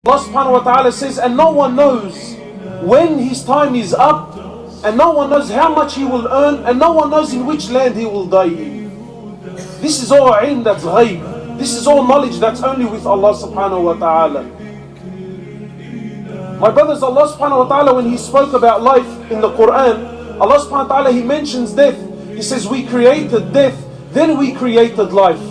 Allah subhanahu wa ta'ala says, and no one knows when his time is up, and no one knows how much he will earn, and no one knows in which land he will die in. This is all ilm that's ghaib. This is all knowledge that's only with Allah subhanahu wa ta'ala. My brothers, Allah subhanahu wa ta'ala, when He spoke about life in the Quran, Allah subhanahu wa ta'ala, He mentions death. He says, we created death, then we created life.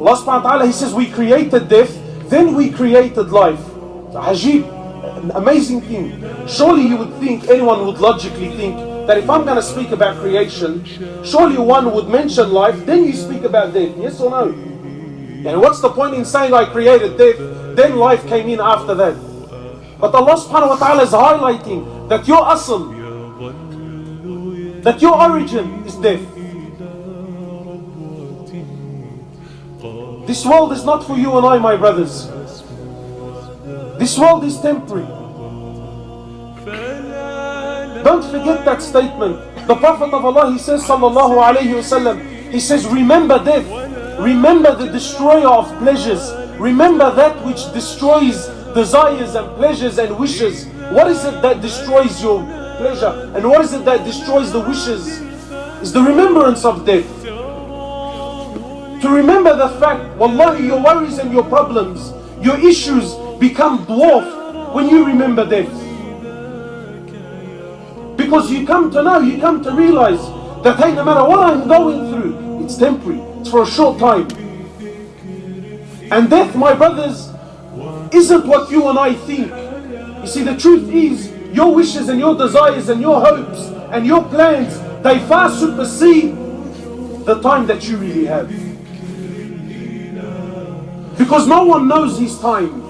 Allah subhanahu wa ta'ala, He says, we created death, then we created life. It's a ajib, an amazing thing. Surely you would think, anyone would logically think, that if I'm going to speak about creation, surely one would mention life, then you speak about death. Yes or no? And what's the point in saying I created death, then life came in after that? But Allah subhanahu wa ta'ala is highlighting that your asl, that your origin is death. This world is not for you and I, my brothers. This world is temporary. Don't forget that statement. The Prophet of Allah, he says, sallallahu alayhi wasallam, he says, remember death. Remember the destroyer of pleasures. Remember that which destroys desires and pleasures and wishes. What is it that destroys your pleasure? And what is it that destroys the wishes? It's the remembrance of death. To remember the fact, wallahi, your worries and your problems, your issues become dwarfed when you remember death. Because you come to know, you come to realize that, hey, no matter what I'm going through, it's temporary, it's for a short time. And death, my brothers, isn't what you and I think. You see, the truth is, your wishes and your desires and your hopes and your plans, they far supersede the time that you really have. Because no one knows his time.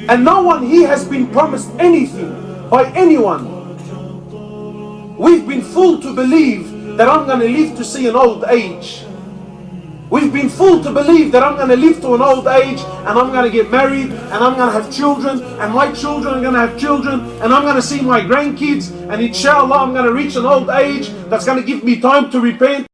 And no one here has been promised anything by anyone. We've been fooled to believe that I'm going to live to see an old age. We've been fooled to believe that I'm going to live to an old age and I'm going to get married and I'm going to have children and my children are going to have children and I'm going to see my grandkids and inshallah I'm going to reach an old age that's going to give me time to repent